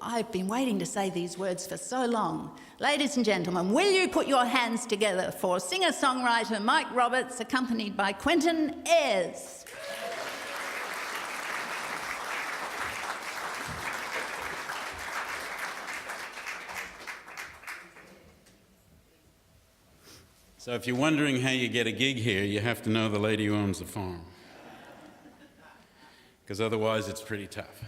I've been waiting to say these words for so long. Ladies and gentlemen, will you put your hands together for singer-songwriter Mike Roberts, accompanied by Quentin Eyers. So if you're wondering how you get a gig here, you have to know the lady who owns the farm. Because otherwise it's pretty tough.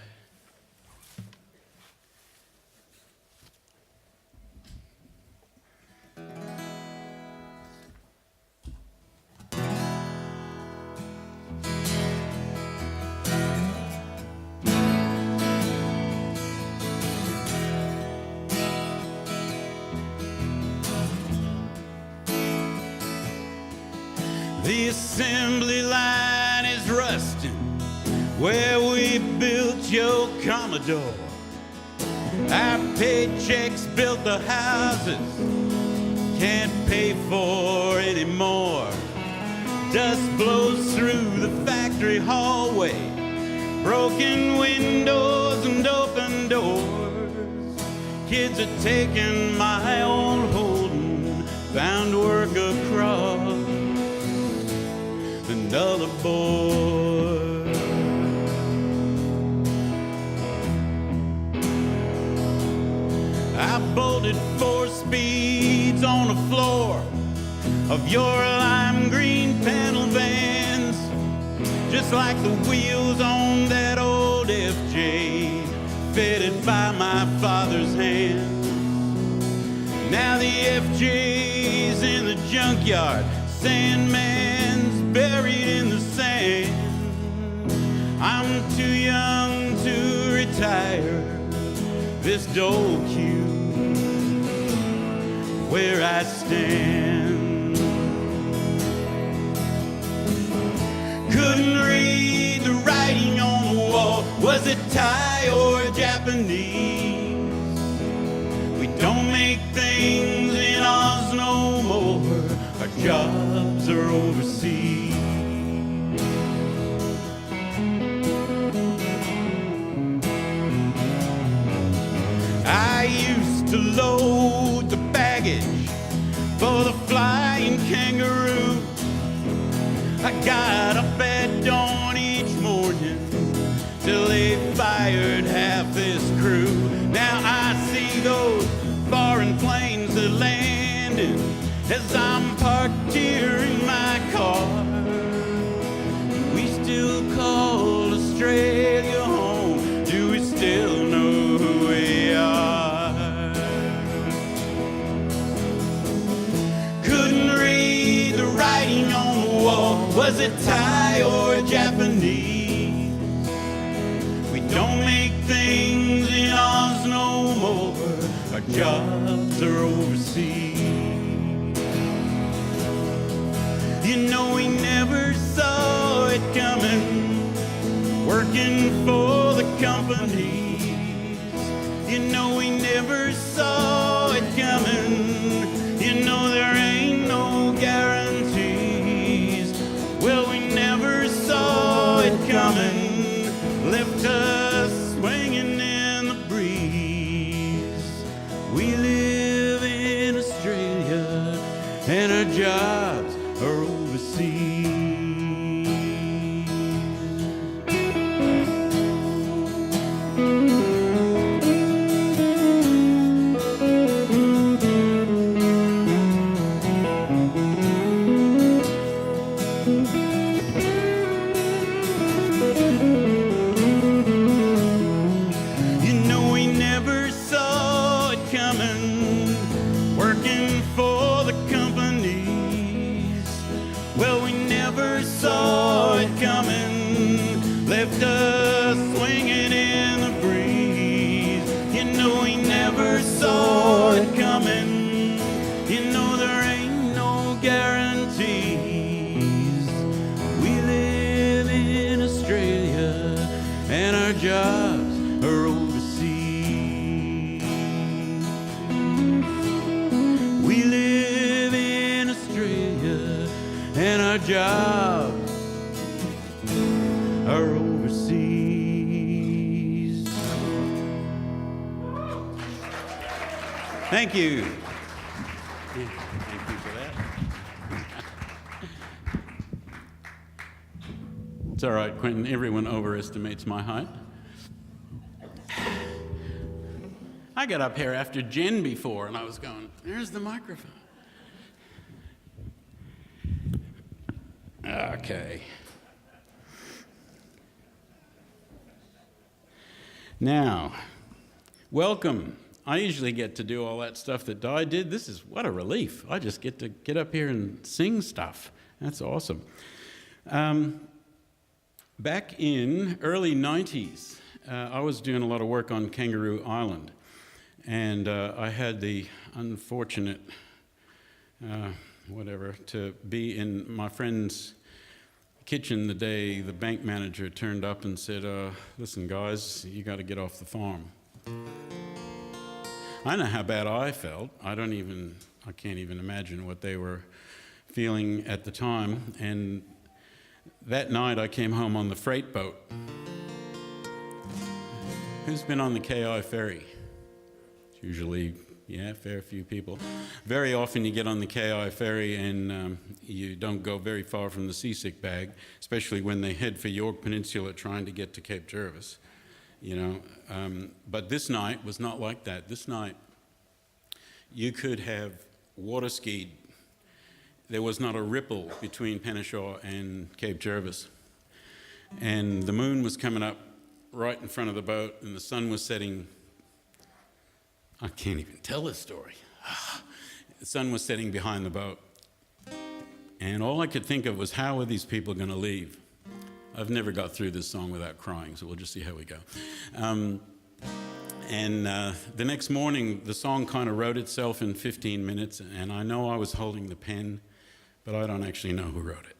The assembly line is rusting where we built your Commodore. Our paychecks built the houses, can't pay for anymore. Dust blows through the factory hallway, broken windows and open doors. Kids are taking my old Holden, found work across another board. I bolted 4 speeds on the floor of your lime green panel vans, just like the wheels on that old FJ, fitted by my father's hand. Now the FJ's in the junkyard, Sandman's buried in the sand. I'm too young to retire this dole queue where I stand. Couldn't read the writing on the wall. Was it Thai or Japanese? We don't make things in Oz no more. Our jobs are overseas. I used to load the baggage for the flying kangaroo. I got up at dawn each morning till they fired half this crew. Now I see those foreign planes that landed as I'm parked here in my car. We still call Australia home. Do we still know who we are? Couldn't read the writing on the wall. Was it Thai or Japanese? We don't make things in Oz no more. Our jobs are overseas. You know we never saw it coming, working for the companies. You know we never saw it coming. You know there ain't no guarantees. Well, we never saw it coming, left us swinging in the breeze. We live in Australia and our jobs are overseas. You know we never saw it coming, working for the companies. Well, we never saw it coming, left us swinging in the breeze. You know we never saw it coming. You know there ain't no guarantees. We live in Australia and our jobs are overseas. We live in Australia and our jobs are overseas. Thank you. Thank you for that. It's all right, Quentin. Everyone overestimates my height. I got up here after Jen before, and I was going, there's the microphone. Okay. Now, welcome. I usually get to do all that stuff that Di did. This is, what a relief. I just get to get up here and sing stuff. That's awesome. Back in early 90s, I was doing a lot of work on Kangaroo Island. And I had the unfortunate, to be in my friend's kitchen the day the bank manager turned up and said, listen, guys, you got to get off the farm. I know how bad I felt. I can't even imagine what they were feeling at the time. And that night I came home on the freight boat. Who's been on the KI ferry? Usually, yeah, a fair few people. Very often you get on the KI ferry and you don't go very far from the seasick bag, especially when they head for York Peninsula trying to get to Cape Jervis, you know. But this night was not like that. This night you could have water skied. There was not a ripple between Penishaw and Cape Jervis. And the moon was coming up right in front of the boat and the sun was setting. I can't even tell this story. The sun was setting behind the boat. And all I could think of was, how are these people going to leave? I've never got through this song without crying, so we'll just see how we go. The next morning, the song kind of wrote itself in 15 minutes, and I know I was holding the pen, but I don't actually know who wrote it.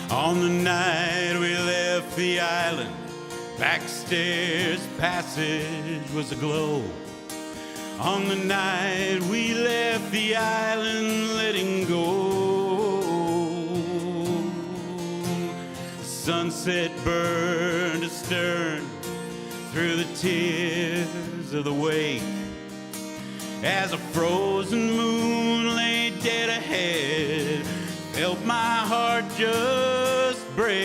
On the night we left the island, backstairs passage was aglow. On the night we left the island, letting go. Sunset burned astern through the tears of the wake, as a frozen moon lay dead ahead. Felt my heart just break.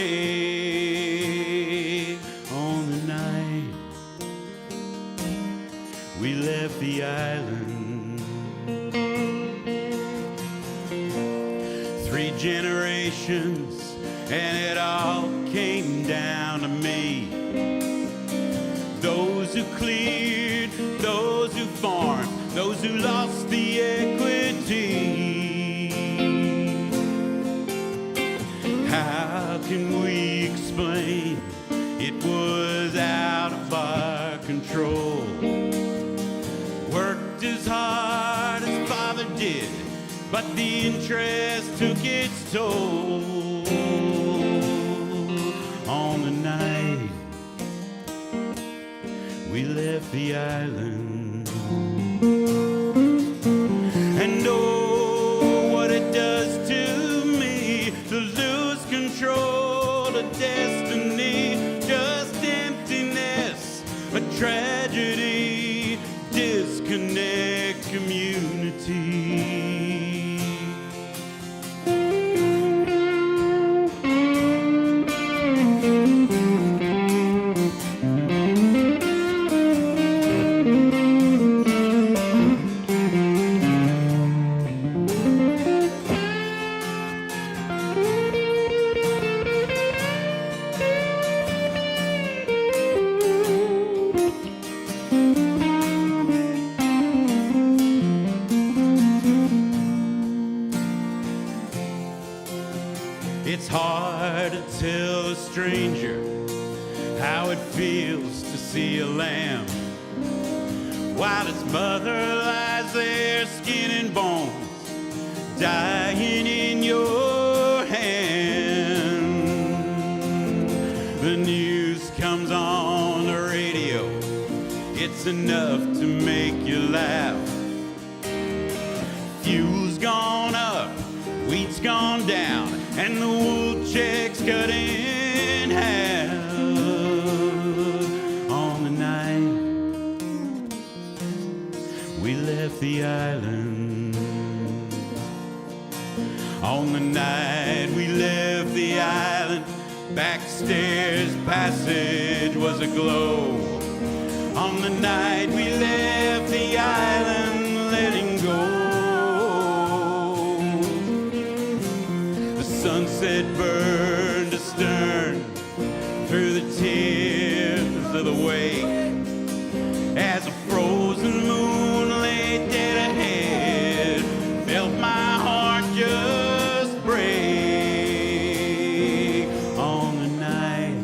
On the night we left the island, 3 generations, and it all came down to me. Those who cleared, those who farmed, those who lost the equity. How can we explain it was out of our control? Worked as hard as Father did, but the interest took its toll. On the night we left the island, and oh, what it does to me to lose control of destiny, just emptiness, a tragedy, disconnect community. It's hard to tell a stranger how it feels to see a lamb while its mother lies there, skin and bones, dying in your hand. The news comes on the radio, it's enough to make you laugh. Fuel's gone up, wheat's gone down, and the wool check's cut in half. On the night we left the island, on the night we left the island, backstairs passage was aglow. On the night we left the island, letting go. The sunset burned astern through the tears of the wake, as a frozen moon lay dead ahead, felt my heart just break. On the night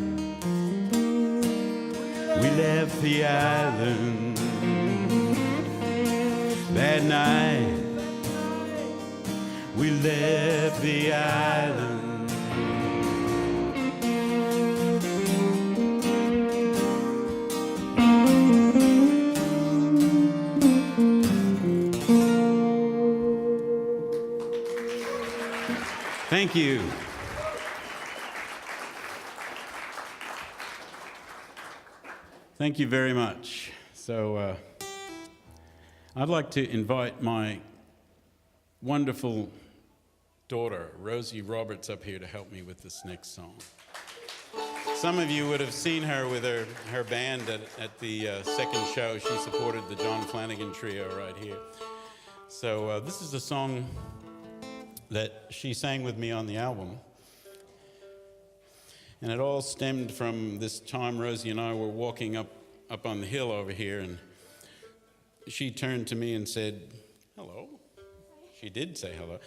we left the island, that night we left the island. Thank you. Thank you very much. So I'd like to invite my wonderful daughter, Rosie Roberts, up here to help me with this next song. Some of you would have seen her with her band at the second show. She supported the John Flanagan Trio right here. So this is a song that she sang with me on the album. And it all stemmed from this time Rosie and I were walking up on the hill over here, and she turned to me and said, hello. She did say hello.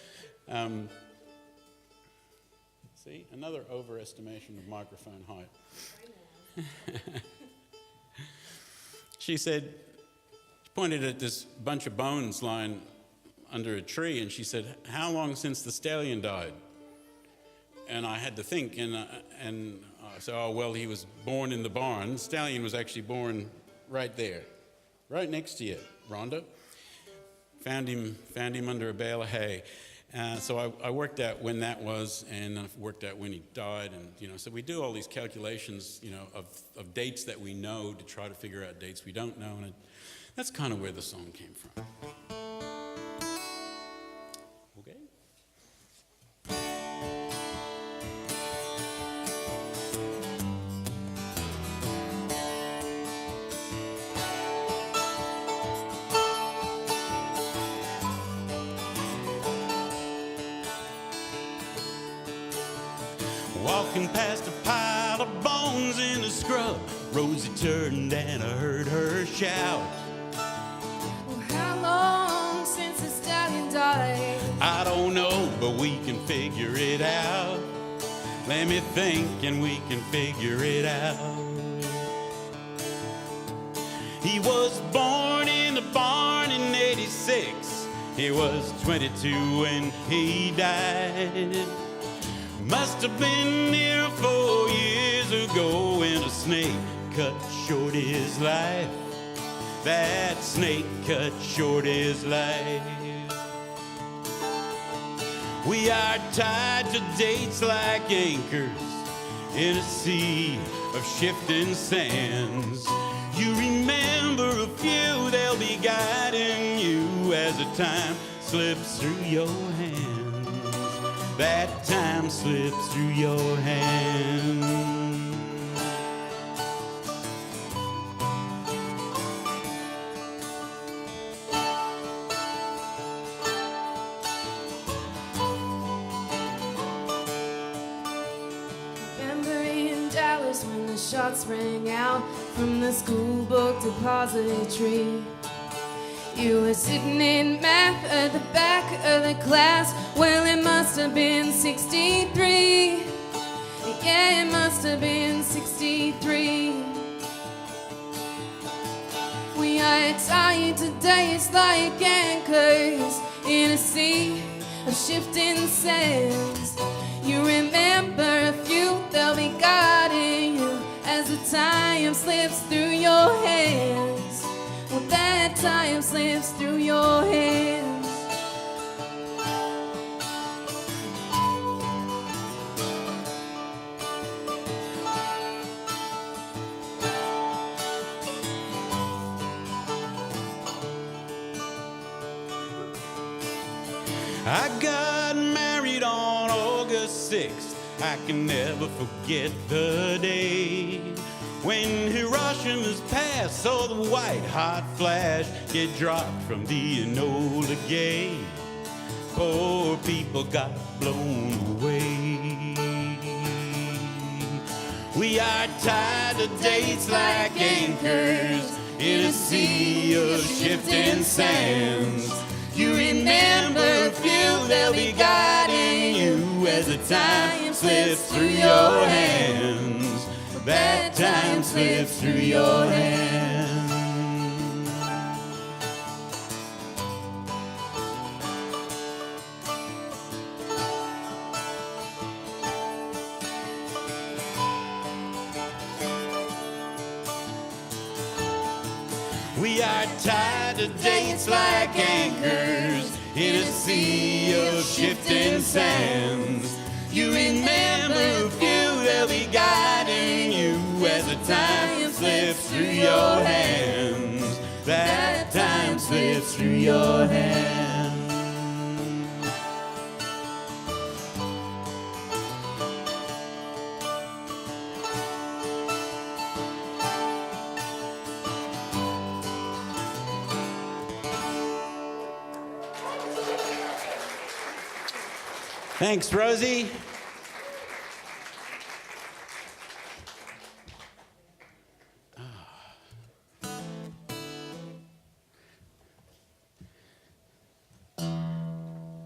See, another overestimation of microphone height. She said, pointed at this bunch of bones lying under a tree, and she said, how long since the stallion died? And I had to think, and I said, oh, well, he was born in the barn. The stallion was actually born right there, right next to you, Rhonda. Found him under a bale of hay. So I worked out when that was, and I worked out when he died, and so we do all these calculations, of dates that we know to try to figure out dates we don't know, and that's kind of where the song came from. Okay. Walking past a pile of bones in the scrub, Rosie turned and I heard her shout. Well, how long since the stallion died? I don't know, but we can figure it out. Let me think and we can figure it out. He was born in the barn in '86. He was 22 when he died. Must have been near 4 years ago when a snake cut short his life. That snake cut short his life. We are tied to dates like anchors in a sea of shifting sands. You remember a few, they'll be guiding you as the time slips through your hands. That time slips through your hand. Remember in Dallas when the shots rang out from the school book depository? You were sitting in math at the back of the class. Well, it must have been 63. Yeah, it must have been 63. We I tie you to days like anchors in a sea of shifting sands. You remember a few, they'll be guiding you as the time slips through your hands. Well, that time slips through your hands. I got married on August 6th. I can never forget the day when Hiroshima's passed, saw the white hot flash get dropped from the Enola Gay. Poor people got blown away. We are tied to dates like anchors in a sea of shifting sands. You remember a few, they'll be guiding you as the time slips through your hands. That time slips through your hands. We are tied to dates like anchors in a sea of shifting sands. You remember a few, they'll be guiding you as the time slips through your hands. That time slips through your hands. Thanks, Rosie.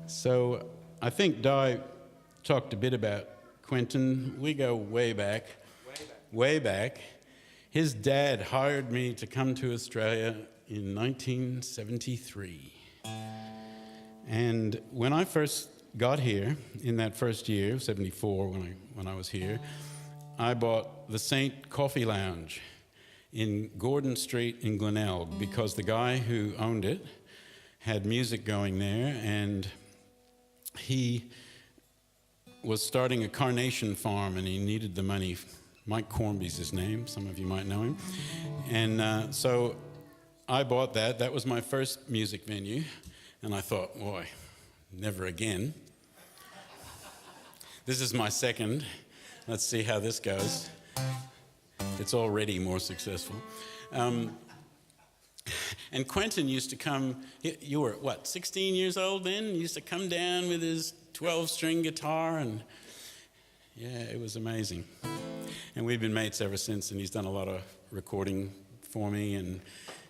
So I think Di talked a bit about Quentin. We go way back. Way back. His dad hired me to come to Australia in 1973. And when I first got here, in that first year, 74, when I was here, I bought the Saint Coffee Lounge in Gordon Street in Glenelg because the guy who owned it had music going there, and he was starting a carnation farm and he needed the money. Mike Cornby's his name, some of you might know him. And so I bought that. That was my first music venue, and I thought, boy, never again. This is my second. Let's see how this goes. It's already more successful. And Quentin used to come, you were, 16 years old then? He used to come down with his 12-string guitar, and yeah, it was amazing. And we've been mates ever since, and he's done a lot of recording for me, and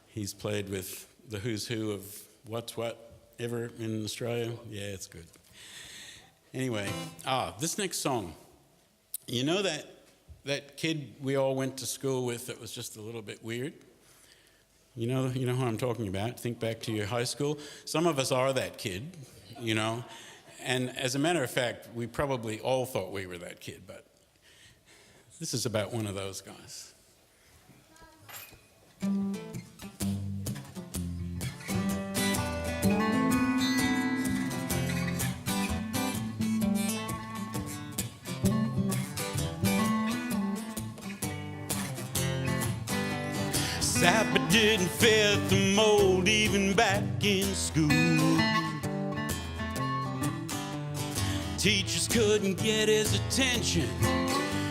he's played with the who's who of what's what ever in Australia. Yeah, it's good. Anyway, this next song. You know that kid we all went to school with that was just a little bit weird? You know who I'm talking about. Think back to your high school. Some of us are that kid, you know. And as a matter of fact, we probably all thought we were that kid, but this is about one of those guys. Zappa didn't fit the mold even back in school. Teachers couldn't get his attention.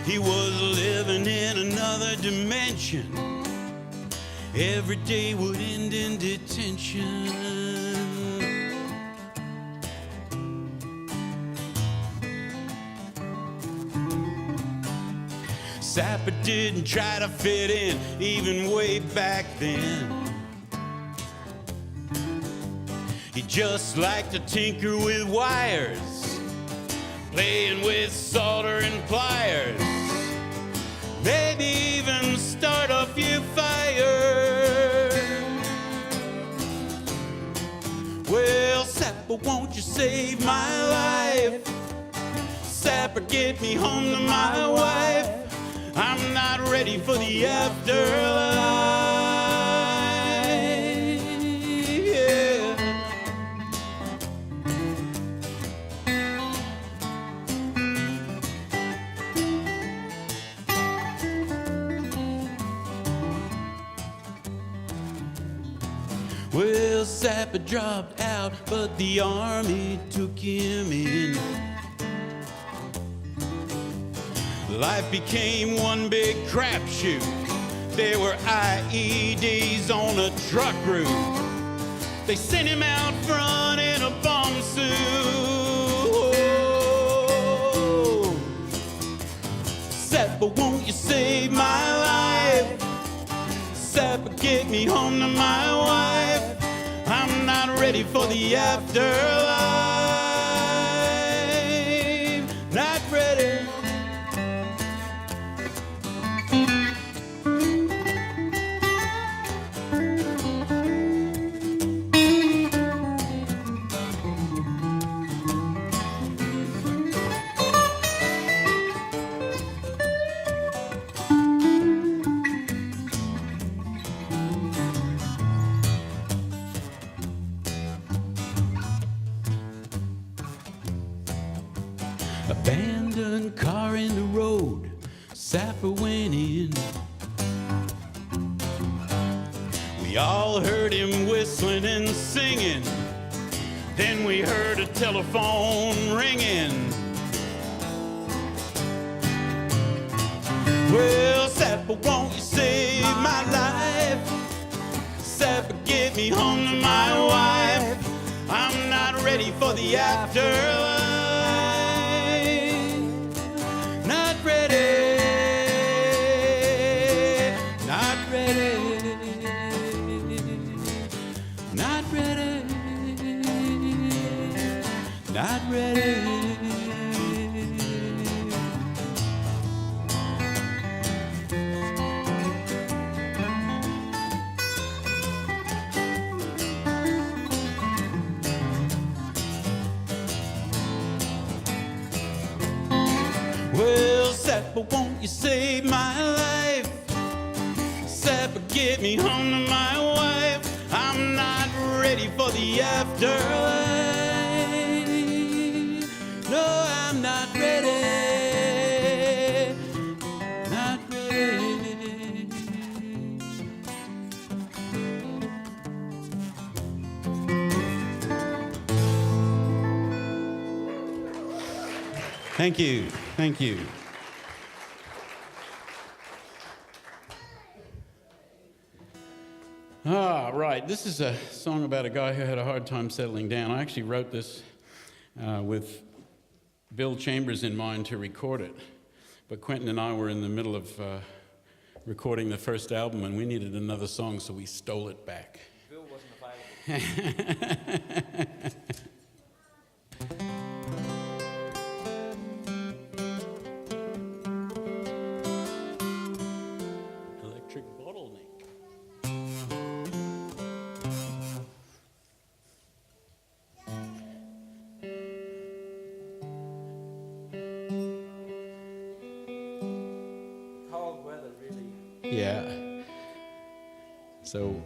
He was living in another dimension. Every day would end in detention. Zappa didn't try to fit in, even way back then. He just liked to tinker with wires, playing with solder and pliers, maybe even start a few fires. Sapper, won't you save my life? Sapper, get me home to my wife. I'm not ready for the afterlife. Yeah. Well, Sapper dropped out, but the army took him in. Life became one big crapshoot. There were IEDs on a truck route. They sent him out front in a bomb suit. Oh. Sapper, won't you save my life? Sapper, get me home to my wife. I'm not ready for the afterlife. Not ready. Abandoned car in the road, Sapper went in. We all heard him whistling and singing. Then we heard a telephone ringing. Well, Sapper, won't you save my life? Sapper, get me home to my wife. I'm not ready for the afterlife. Not ready, not ready, not ready, not ready. Well, Sapper, won't you save my life? Sapper, get me home to my wife. I'm not ready for the afterlife. No, I'm not ready. Not ready. Thank you. Thank you. Right. This is a song about a guy who had a hard time settling down. I actually wrote this with Bill Chambers in mind to record it. But Quentin and I were in the middle of recording the first album, and we needed another song, so we stole it back. Bill wasn't available. Electric bottleneck. Cold weather, really. Yeah. So,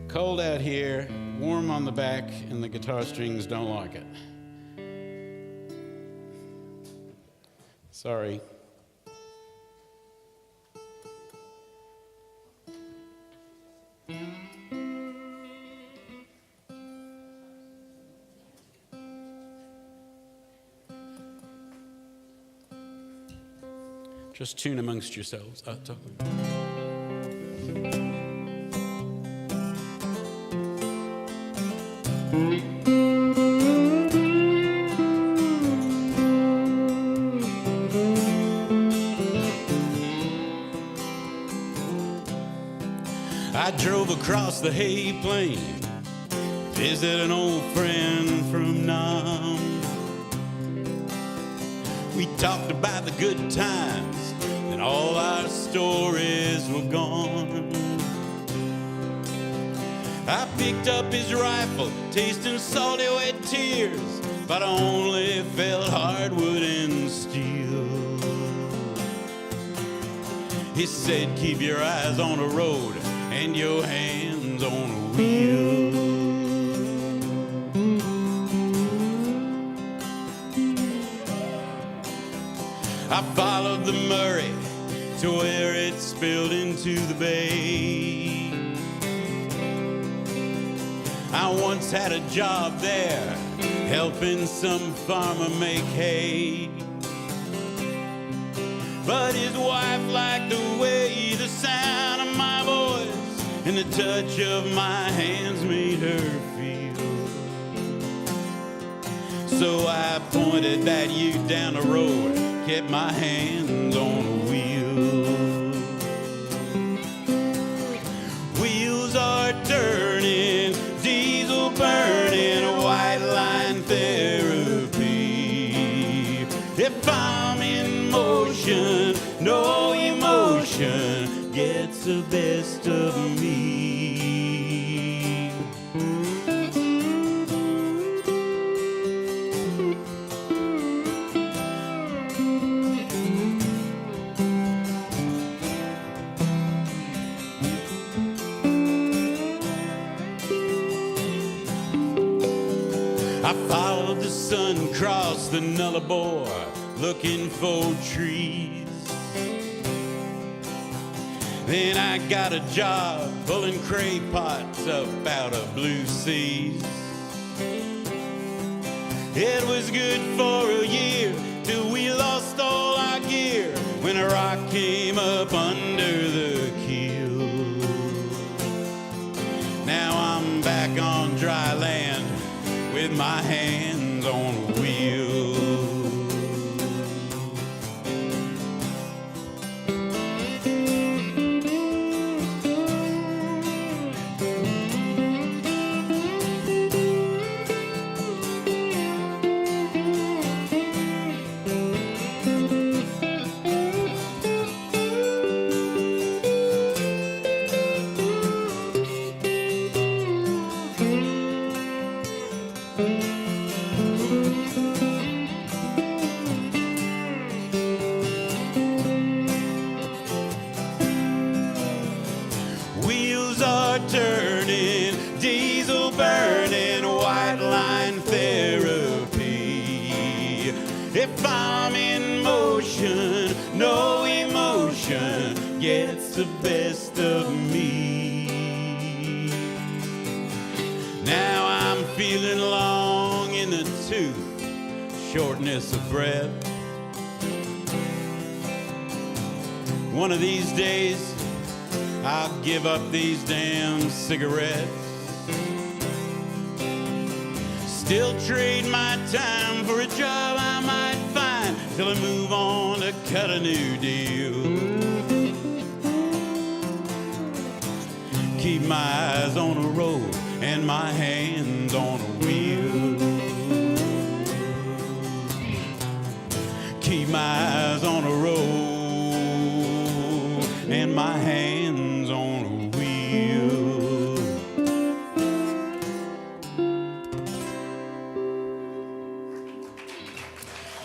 cold out here, warm on the back, and the guitar strings don't like it. Sorry. Just tune amongst yourselves. I drove across the hay plain, visit an old friend from Nam. We talked about the good times, and all our stories were gone. I picked up his rifle, tasting salty wet tears, but I only felt hardwood and steel. He said, keep your eyes on the road and your hands on the wheel. I followed the Murray to where it spilled into the bay. I once had a job there, helping some farmer make hay. But his wife liked the way the sound of my voice and the touch of my hands made her feel. So I pointed that ute down the road, kept my hands on the wheel. Wheels are turning, diesel burning, white line therapy. If I'm in motion, no emotion gets the best of me. I followed the sun across the Nullarbor, looking for trees. Then I got a job pulling cray pots up out of blue seas. It was good for a year till we lost all our gear when a rock came up under the keel. Now I'm back on dry land with my hands on a wheel. Wheels are turning, diesel burning, white line therapy. If I'm in motion, no emotion gets the best of me. Now I'm feeling long in the tooth, shortness of breath. One of these days I'll give up these damn cigarettes. Still trade my time for a job I might find till I move on to cut a new deal. Keep my eyes on the road and my hands on the wheel. Keep my eyes on the road and my hands on the wheel.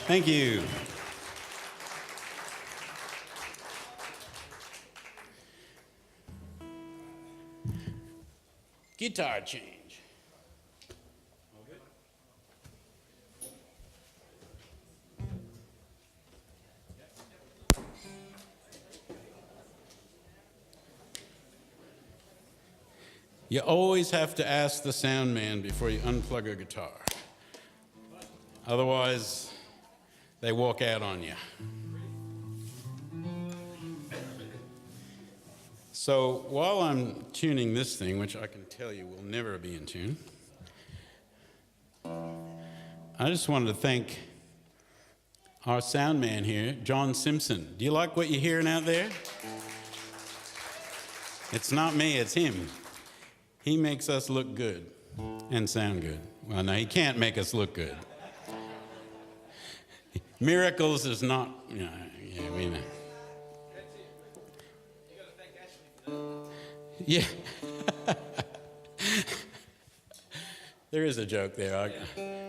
Thank you. Guitar change. You always have to ask the sound man before you unplug a guitar. Otherwise, they walk out on you. So while I'm tuning this thing, which I can tell you will never be in tune, I just wanted to thank our sound man here, John Simpson. Do you like what you're hearing out there? It's not me, it's him. He makes us look good and sound good. Well, no, he can't make us look good. Miracles is not, yeah, we know. Yeah. There is a joke there.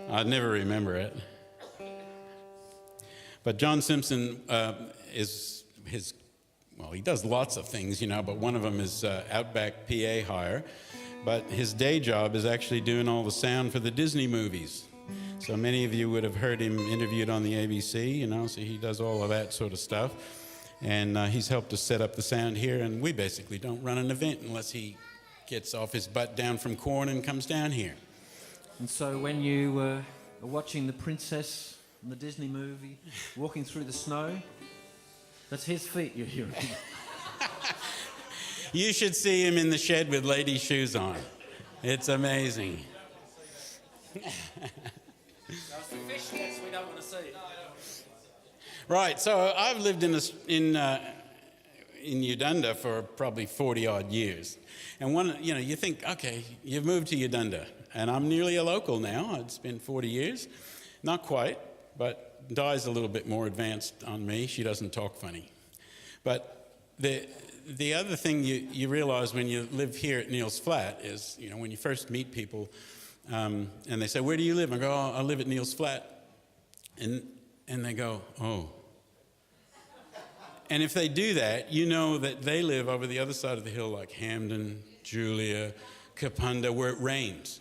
I'd never remember it. But John Simpson he does lots of things, but one of them is Outback PA hire. But his day job is actually doing all the sound for the Disney movies. So many of you would have heard him interviewed on the ABC, so he does all of that sort of stuff. And he's helped us set up the sound here, and we basically don't run an event unless he gets off his butt down from Corn and comes down here. And so when you are watching the princess in the Disney movie, walking through the snow, that's his feet you're hearing. You should see him in the shed with lady shoes on. It's amazing. That's the fishnets we don't want to see. Right, so I've lived in Udunda for probably 40-odd years. And you think, okay, you've moved to Udunda, and I'm nearly a local now. It's been 40 years. Not quite, but Di's a little bit more advanced on me. She doesn't talk funny. But the other thing you realize when you live here at Neales Flat is, when you first meet people, and they say, where do you live? I go, I live at Neales Flat. And they go, oh. And if they do that, you know that they live over the other side of the hill, like Hamden, Julia, Kapunda, where it rains.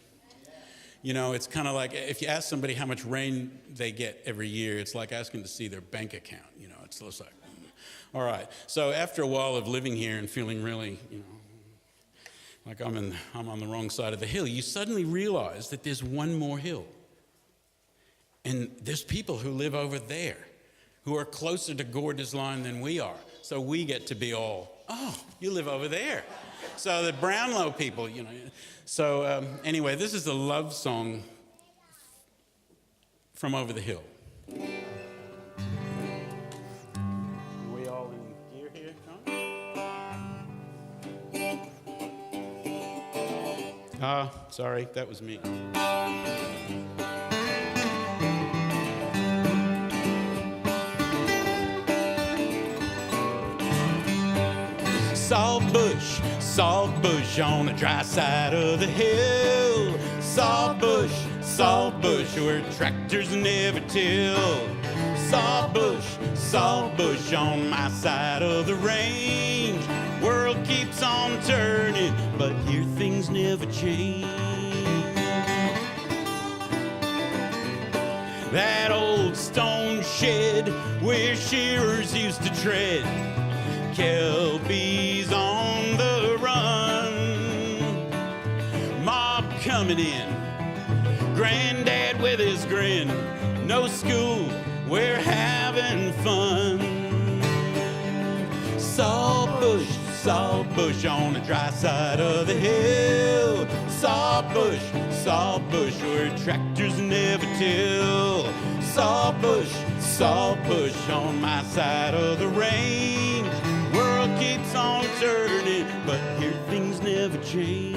It's kind of like if you ask somebody how much rain they get every year, it's like asking to see their bank account. It's just like, all right. So after a while of living here and feeling really, like I'm on the wrong side of the hill, you suddenly realize that there's one more hill. And there's people who live over there who are closer to Gorda's line than we are. So we get to be all, oh, you live over there. So the Brownlow people, So anyway, this is a love song from over the hill. Are we all in gear here, John? Sorry, that was me. Salt bush on the dry side of the hill. Salt bush, where tractors never till. Salt bush on my side of the range. World keeps on turning, but here things never change. That old stone shed where shearers used to tread. Kelby's on the run. Mob coming in. Granddad with his grin. No school, we're having fun. Salt bush on the dry side of the hill. Salt bush, where tractors never till. Salt bush on my side of the range. World keeps on turning, but here things never change.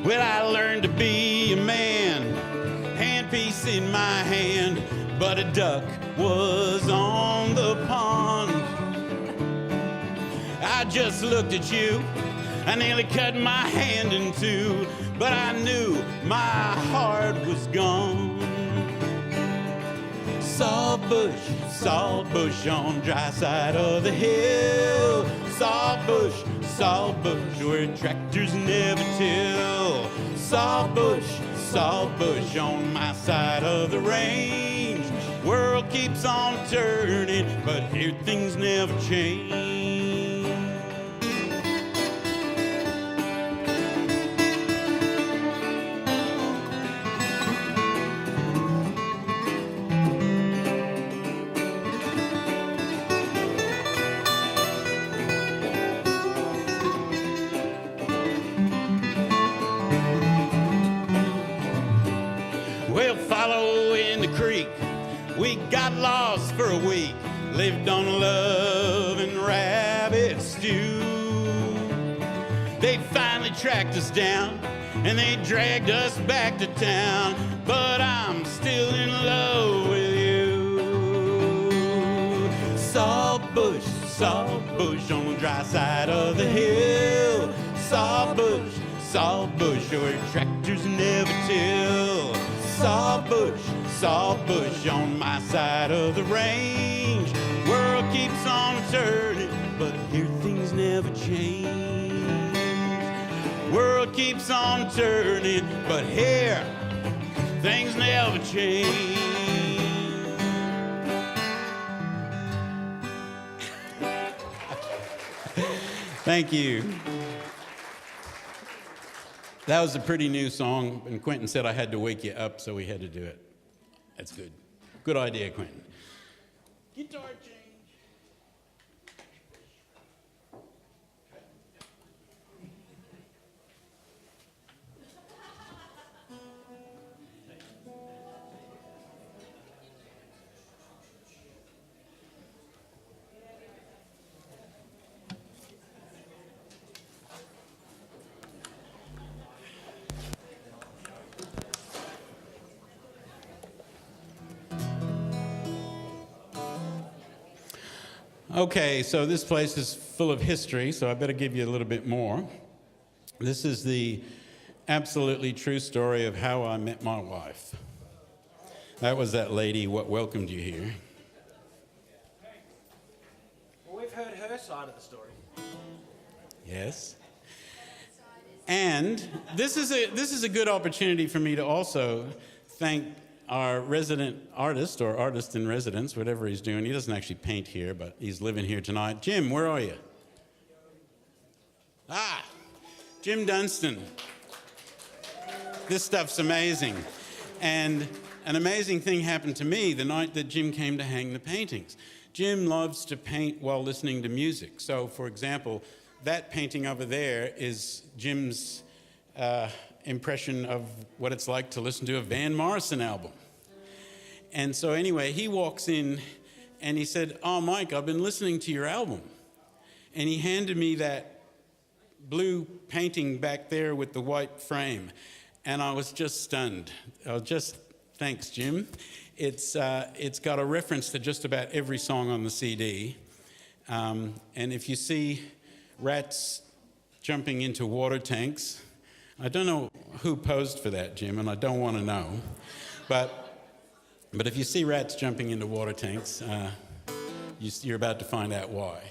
Well, I learned to be a man, handpiece in my hand, but a duck was on the pond. I just looked at you, I nearly cut my hand in two, but I knew my heart was gone. Salt bush on dry side of the hill. Salt bush, where tractors never till. Salt bush on my side of the range. World keeps on turning, but here things never change. We got lost for a week, lived on love and rabbit stew. They finally tracked us down and they dragged us back to town, but I'm still in love with you. Salt bush on the dry side of the hill. Salt bush sawbush, where tractors never till. Sawbush on my side of the range. World keeps on turning, but here things never change. World keeps on turning, but here things never change. Thank you. That was a pretty new song, and Quentin said I had to wake you up, so we had to do it. That's good. Good idea, Quentin. Guitar change. Okay, so this place is full of history, so I better give you a little bit more. This is the absolutely true story of how I met my wife. That was that lady what welcomed you here. Well, we've heard her side of the story. Yes. And this is a good opportunity for me to also thank our resident artist, or artist in residence, whatever he's doing. He doesn't actually paint here, but he's living here tonight. Jim, where are you? Ah, Jim Dunstan. This stuff's amazing. And an amazing thing happened to me the night that Jim came to hang the paintings. Jim loves to paint while listening to music. So, for example, that painting over there is Jim's impression of what it's like to listen to a Van Morrison album. And so anyway, he walks in and he said, "Oh, Mike, I've been listening to your album." And he handed me that blue painting back there with the white frame. And I was just stunned. Thanks, Jim. It's got a reference to just about every song on the CD. And if you see rats jumping into water tanks, I don't know who posed for that, Jim, and I don't want to know. But if you see rats jumping into water tanks, you're about to find out why.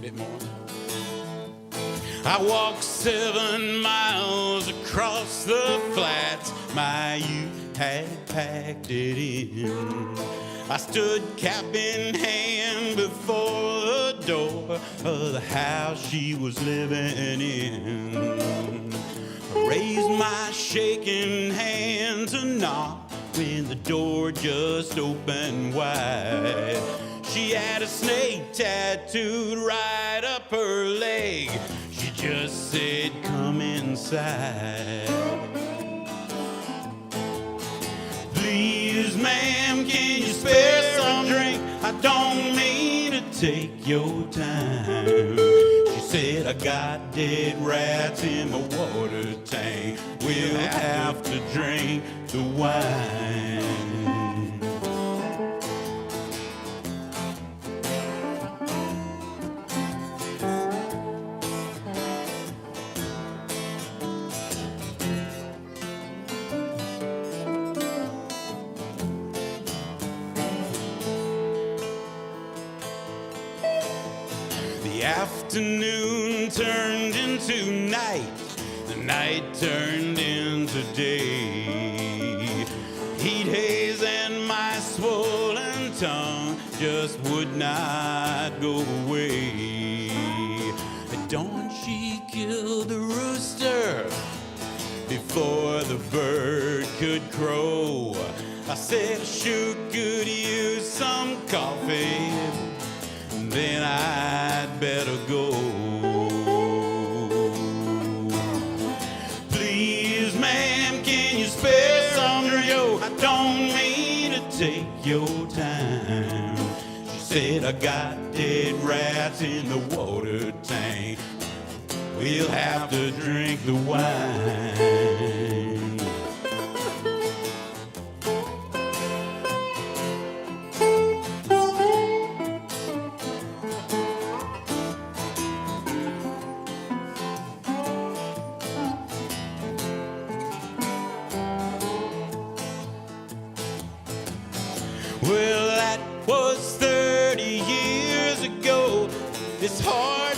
Bit more. I walked 7 miles across the flats. My youth had packed it in. I stood cap in hand before the door of the house she was living in. I raised my shaking hand to knock when the door just opened wide. She had a snake tattooed right up her leg. She just said, "Come inside." "Please, ma'am, can you spare some drink? I don't mean to take your time." She said, "I got dead rats in my water tank. We'll have to drink the wine." The afternoon turned into night. The night turned into day. Heat haze and my swollen tongue just would not go away. At dawn she killed the rooster before the bird could crow. I said, "Sure could use some coffee, then I'd better go." "Please, ma'am, can you spare some drink? I don't mean to take your time." She said, "I got dead rats in the water tank." we'll have to drink the wine. Well, that was 30 years ago. This hard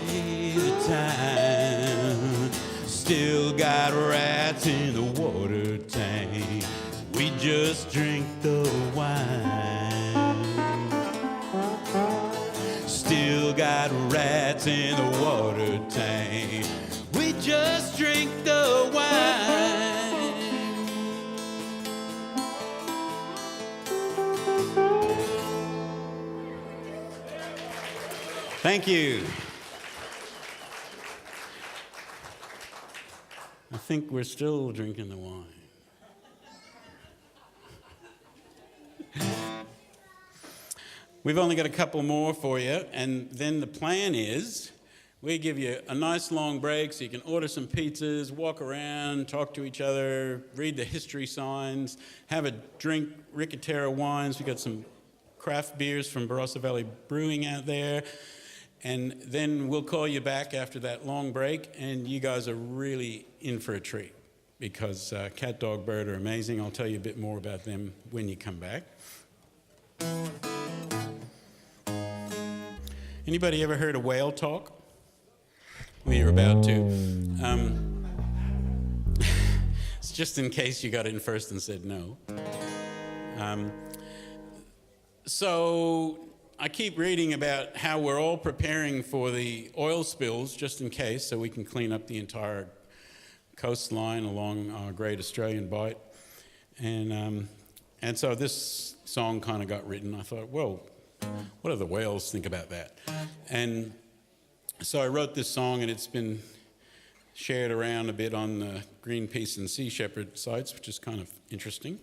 way of time. Still got rats in the water tank. We just drink the wine. Still got rats in the water tank. We just drink the wine. Thank you. I think we're still drinking the wine. We've only got a couple more for you, and then the plan is we give you a nice long break so you can order some pizzas, walk around, talk to each other, read the history signs, have a drink Ricatera wines. We've got some craft beers from Barossa Valley Brewing out there. And then we'll call you back after that long break, and you guys are really in for a treat because Cat Dog Bird are amazing. I'll tell you a bit more about them when you come back. Anybody ever heard a whale talk? Well, you're about to. It's just in case you got in first and said no. So I keep reading about how we're all preparing for the oil spills just in case, so we can clean up the entire coastline along our Great Australian Bight. And so this song kind of got written. I thought, well, what do the whales think about that? And so I wrote this song, and it's been shared around a bit on the Greenpeace and Sea Shepherd sites, which is kind of interesting.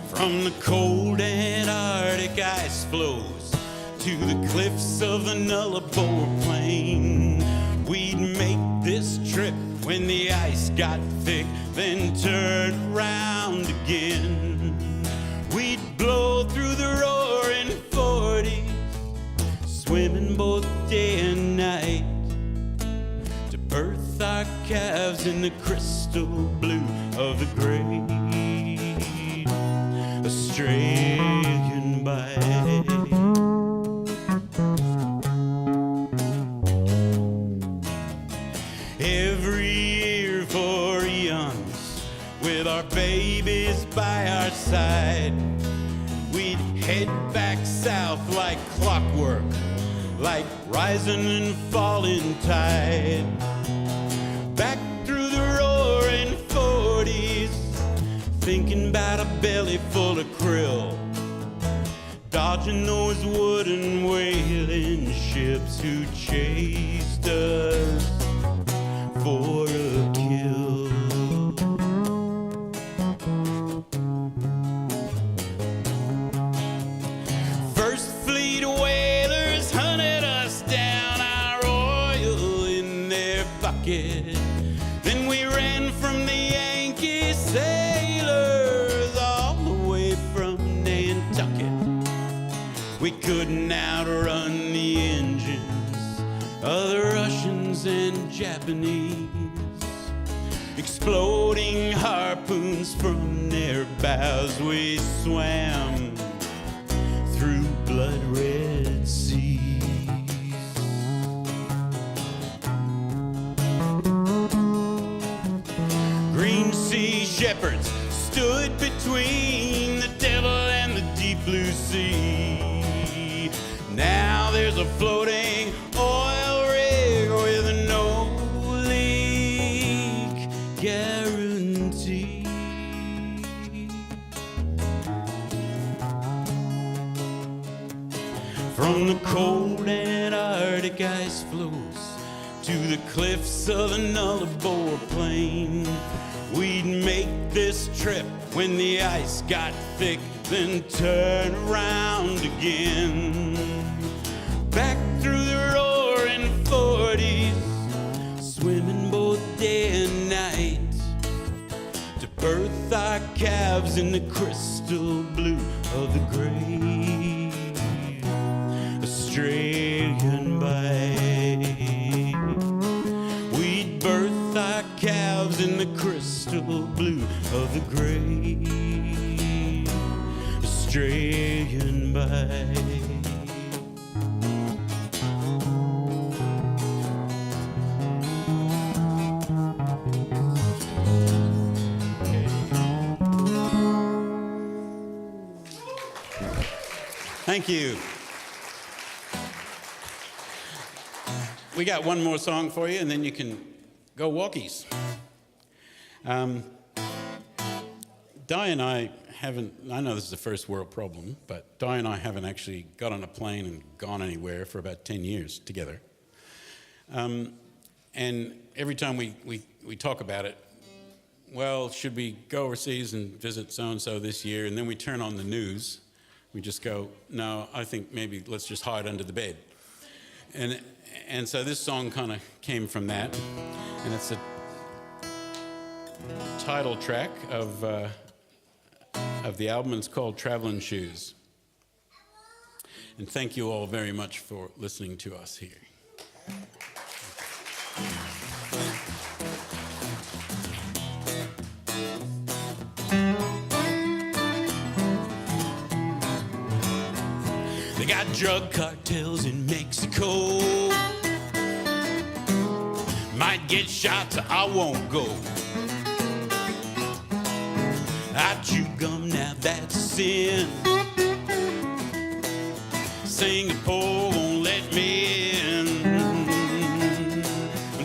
From the cold Antarctic ice floes to the cliffs of the Nullarbor Plain, we'd make this trip when the ice got thick, then turn around again. We'd blow through the roaring 40s, swimming both day and night, to berth our calves in the crystal blue of the great Australian Bight. Every year for eons, with our babies by our side, we'd head back south like clockwork, like rising and falling tide. Back through the roaring 40s, thinking about a belly full of krill, dodging those wooden whaling ships who chased us for a kill. First fleet whalers hunted us down, our oil in their bucket. Then we ran from the Yankee sailors all the way from Nantucket. We couldn't outrun the engines of the Russians and Japanese, exploding harpoons from their bows. We swam through blood-red seas. Green sea shepherds stood between the devil and the deep blue sea. Now there's a floating oil rig with a no-leak guarantee. From the cold Antarctic ice floes to the cliffs of the Nullarbor Plain. We'd make this trip when the ice got thick, then turn around again. Back through the roaring 40s, swimming both day and night, to berth our calves in the crystal blue of the great Australian Bight. We'd berth our calves in the crystal blue of the great Australian Bight. Thank you. We got one more song for you, and then you can go walkies. Di and I haven't, I know this is a first world problem, but Di and I haven't actually got on a plane and gone anywhere for about 10 years together. And every time we talk about it, well, should we go overseas and visit so-and-so this year? And then we turn on the news. We just go, no, I think maybe let's just hide under the bed. And so this song kind of came from that. And it's a title track of the album. It's called Traveling Shoes. And thank you all very much for listening to us here. They got drug cartels in Mexico. Might get shot, so I won't go. I chew gum, now that's a sin. Singapore won't let me in.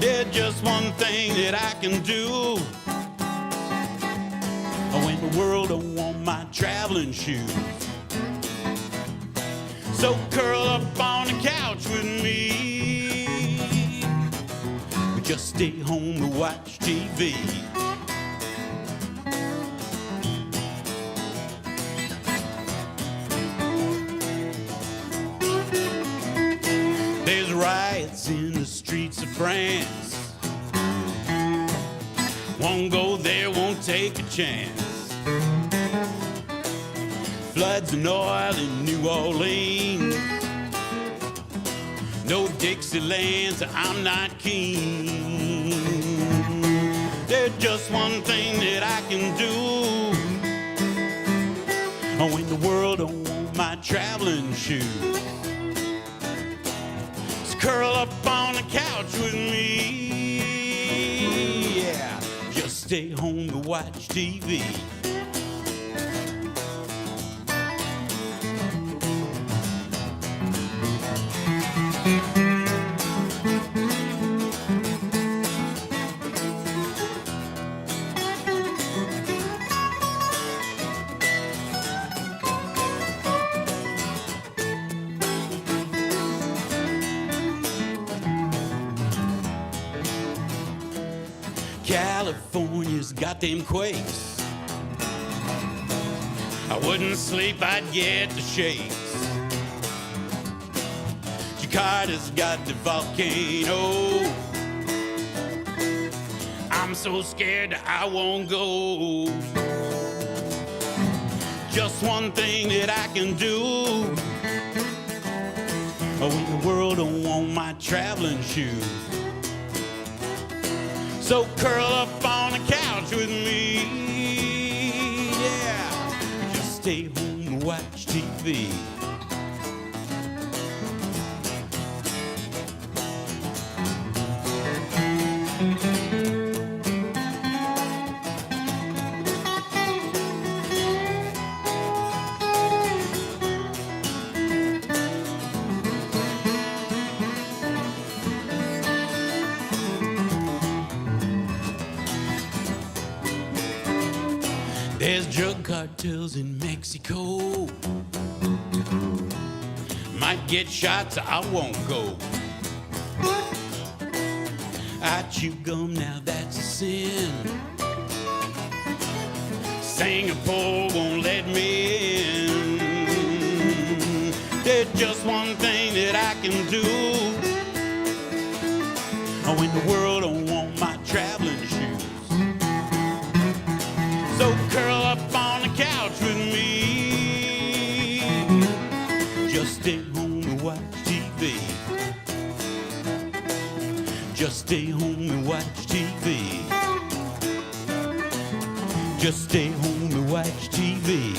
There's just one thing that I can do when the world don't want my traveling shoes. So curl up on the couch with me. We just stay home to watch TV. There's riots in the streets of France. Won't go there, won't take a chance. Floods and oil in New Orleans. No Dixieland, so I'm not keen. There's just one thing that I can do when the world don't want my traveling shoes. So curl up on the couch with me. Yeah, just stay home to watch TV. California's got them quakes. I wouldn't sleep, I'd get the shakes. Jakarta's got the volcano. I'm so scared that I won't go. Just one thing that I can do when the world don't want my traveling shoes. So curl up on the couch with me. Yeah, just stay home and watch TV. There's drug cartels in Mexico. Might get shot, so I won't go. chew gum, now that's a sin. Singapore won't let me in. There's just one thing that I can do when the world don't want my traveling shoes. So curl up on the couch with me. Just stay home and watch TV. Just stay home and watch TV. Just stay home and watch TV.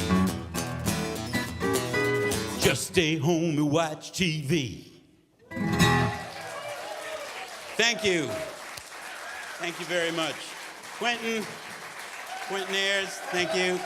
Just stay home and watch TV. Thank you. Thank you very much. Quentin Ayers, thank you.